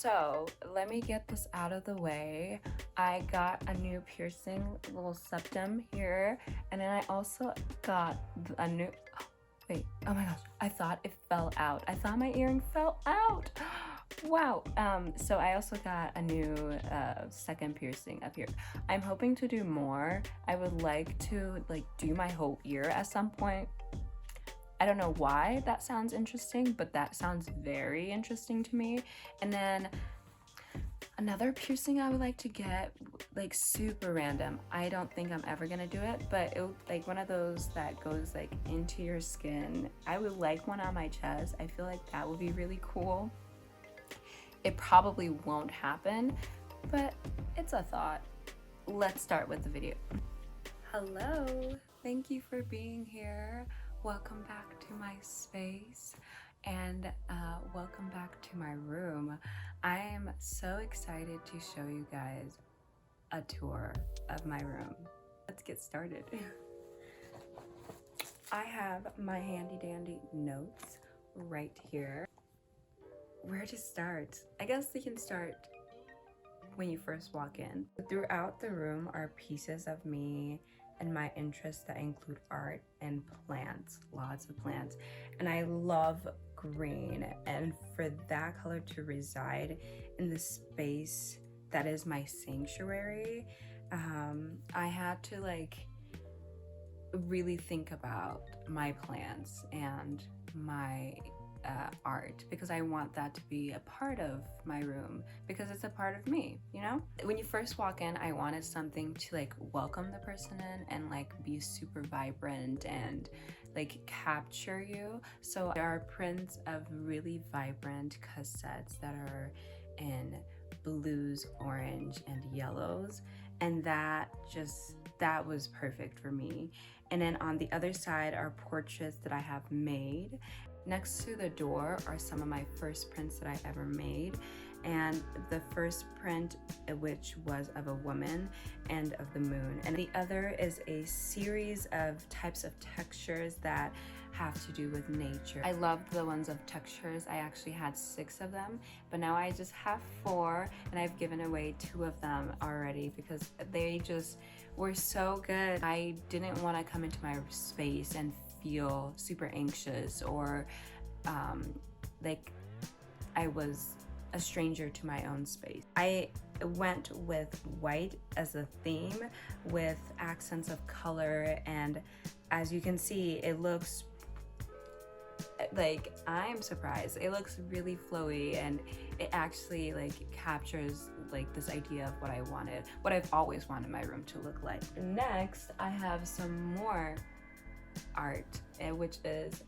So let me get this out of the way. I got a new piercing, little septum here, and then I also got a new, wait, oh my gosh, I thought it fell out. I thought my earring fell out. Wow. So I also got a new second piercing up here. I'm hoping to do more. I would like to do my whole ear at some point. I don't know why that sounds interesting, but that sounds very interesting to me. And then another piercing I would like to get, like super random. I don't think I'm ever gonna do it, but it like one of those that goes like into your skin. I would like one on my chest. I feel like that would be really cool. It probably won't happen, but it's a thought. Let's start with the video. Hello, thank you for being here. Welcome back to my space and welcome back to my room. I am so excited to show you guys a tour of my room. Let's get started. I have my handy dandy notes right here. Where to start? I guess we can start when you first walk in. Throughout the room are pieces of me and my interests that include art and plants, lots of plants. And I love green, and for that color to reside in the space that is my sanctuary, I had to really think about my plants and my art, because I want that to be a part of my room, because it's a part of me, you know? When you first walk in, I wanted something to welcome the person in and be super vibrant and capture you. So there are prints of really vibrant cassettes that are in blues, orange, and yellows, and that was perfect for me. And then on the other side are portraits that I have made. Next to the door are some of my first prints that I ever made, and the first print, which was of a woman and of the moon, and the other is a series of types of textures that have to do with nature. I loved the ones of textures. I actually had 6 of them, but now I just have 4, and I've given away 2 of them already because they just were so good. I didn't want to come into my space and feel super anxious or like I was a stranger to my own space. I went with white as a theme with accents of color, and as you can see, it looks I'm surprised. It looks really flowy, and it actually captures this idea of what I wanted, what I've always wanted my room to look like. Next, I have some more art, which is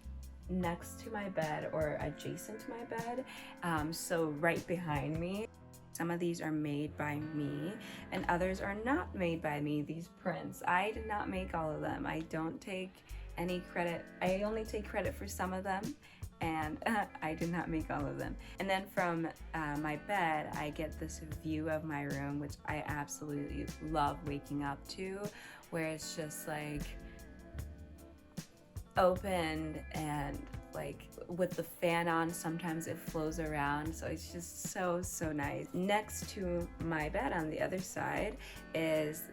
next to my bed or adjacent to my bed, so right behind me. Some of these are made by me and others are not made by me. These prints, I did not make all of them. I don't take any credit. I only take credit for some of them, and I did not make all of them. And then from my bed, I get this view of my room, which I absolutely love waking up to, where it's just open and with the fan on, sometimes it flows around, so it's just so nice. Next to my bed on the other side is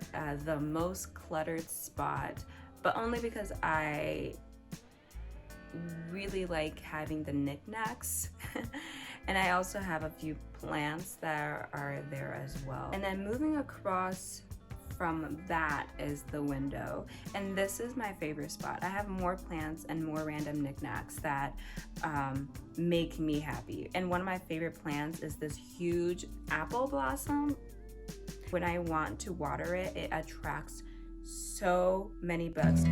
the most cluttered spot, but only because I really like having the knickknacks and I also have a few plants that are there as well. And then moving across from that is the window, and this is my favorite spot. I have more plants and more random knickknacks that make me happy, and one of my favorite plants is this huge apple blossom. When I want to water it, it attracts so many bugs.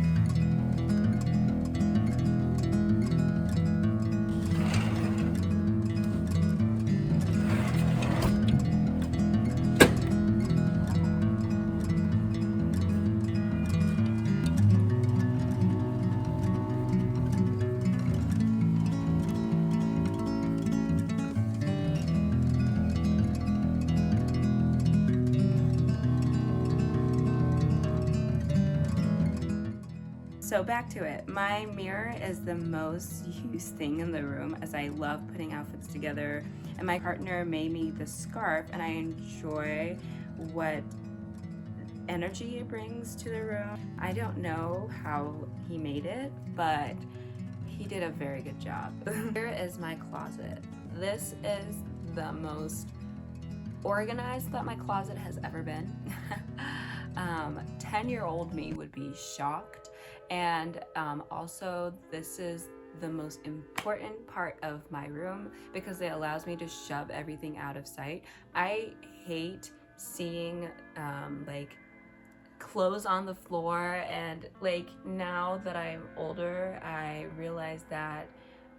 So back to it. My mirror is the most used thing in the room as I love putting outfits together. And my partner made me this scarf and I enjoy what energy it brings to the room. I don't know how he made it, but he did a very good job. Here is my closet. This is the most organized that my closet has ever been. 10-year-old me would be shocked. And also this is the most important part of my room because it allows me to shove everything out of sight. I hate seeing like clothes on the floor, and like now that I'm older I realize that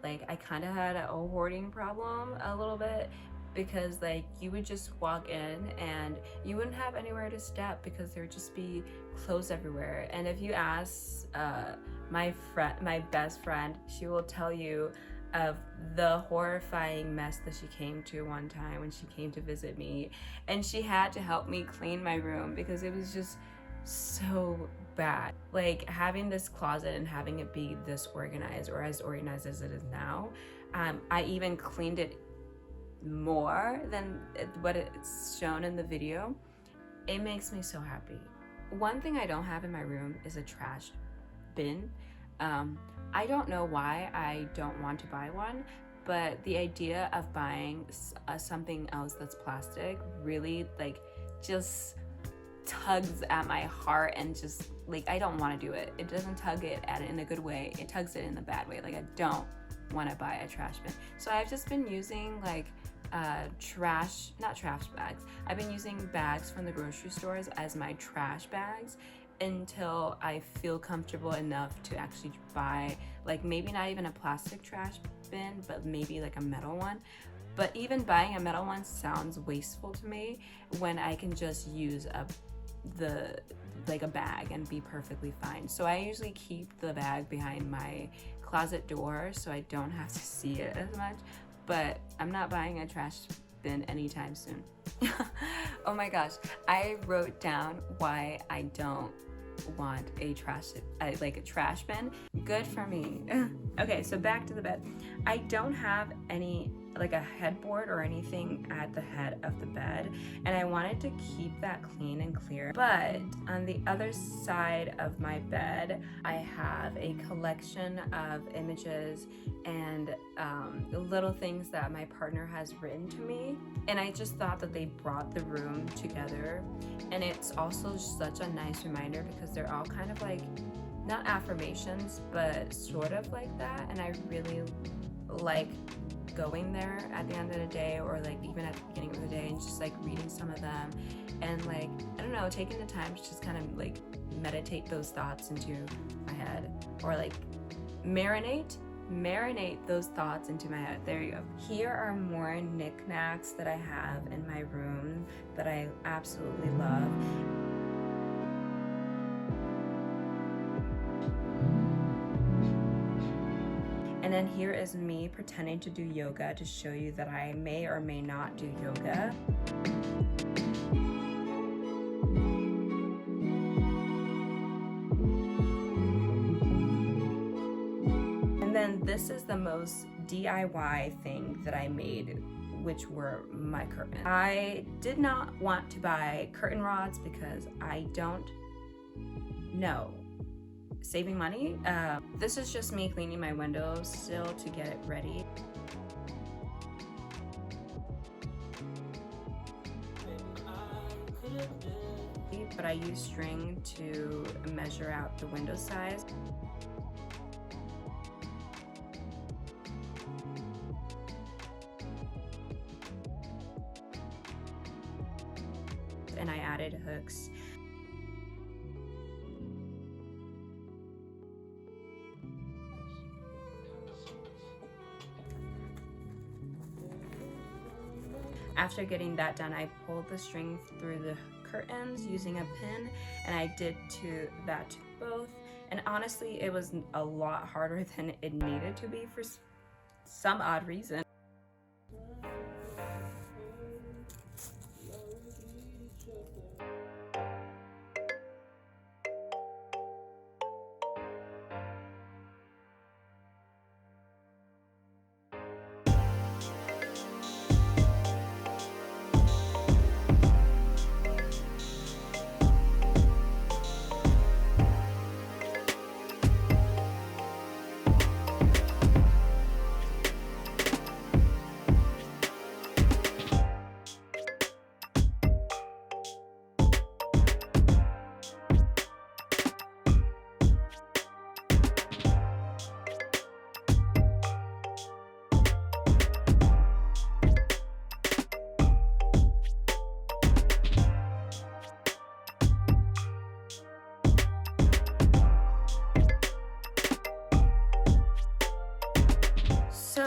like I kind of had a hoarding problem a little bit, because like you would just walk in and you wouldn't have anywhere to step because there would just be clothes everywhere. And if you ask my best friend, she will tell you of the horrifying mess that she came to one time when she came to visit me, and she had to help me clean my room because it was just so bad. Like having this closet and having it be this organized, or as organized as it is now, I even cleaned it more than what it's shown in the video. It makes me so happy. One thing I don't have in my room is a trash bin. I don't know why I don't want to buy one, but the idea of buying something else that's plastic really like just tugs at my heart, and just like I don't want to do it. It doesn't tug it in a good way, it tugs it in the bad way. Like I don't want to buy a trash bin. So I've just been using like not trash bags. I've been using bags from the grocery stores as my trash bags until I feel comfortable enough to actually buy, like maybe not even a plastic trash bin, but maybe like a metal one. But even buying a metal one sounds wasteful to me when I can just use a bag and be perfectly fine. So I usually keep the bag behind my closet door so I don't have to see it as much. But I'm not buying a trash bin anytime soon. Oh my gosh, I wrote down why I don't want a trash bin. Good for me. Okay, so back to the bed. I don't have any like a headboard or anything at the head of the bed, and I wanted to keep that clean and clear. But on the other side of my bed, I have a collection of images and little things that my partner has written to me, and I just thought that they brought the room together. And it's also such a nice reminder because they're all kind of like not affirmations but sort of like that, and I really like going there at the end of the day, or like even at the beginning of the day, and just like reading some of them and like I don't know, taking the time to just kind of like meditate those thoughts into my head, or like marinate those thoughts into my head. There you go. Here are more knickknacks that I have in my room that I absolutely love. And then here is me pretending to do yoga to show you that I may or may not do yoga. And then this is the most DIY thing that I made, which were my curtains. I did not want to buy curtain rods because I don't know. Saving money. This is just me cleaning my windows still to get it ready. But I use string to measure out the window size. And I added hooks. After getting that done, I pulled the string through the curtains using a pin, and I did that to both. And honestly, it was a lot harder than it needed to be for some odd reason.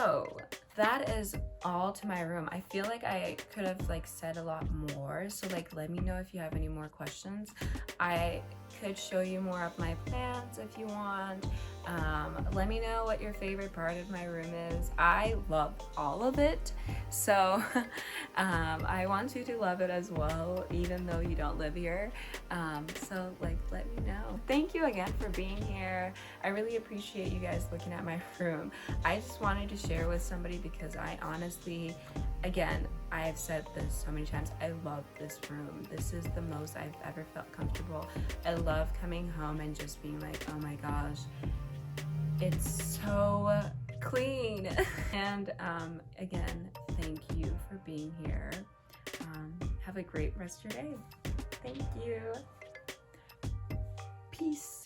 So that is all to my room. I feel like I could have like said a lot more, so like let me know if you have any more questions. I could show you more of my plants if you want. Let me know what your favorite part of my room is. I love all of it, so I want you to love it as well, even though you don't live here. So like let me know. Thank you again for being here. I really appreciate you guys looking at my room. I just wanted to share with somebody because I honestly, again, I have said this so many times, I love this room. This is the most I've ever felt comfortable. I love coming home and just being like, oh my gosh, it's so clean. And again, thank you for being here. Have a great rest of your day. Thank you. Peace.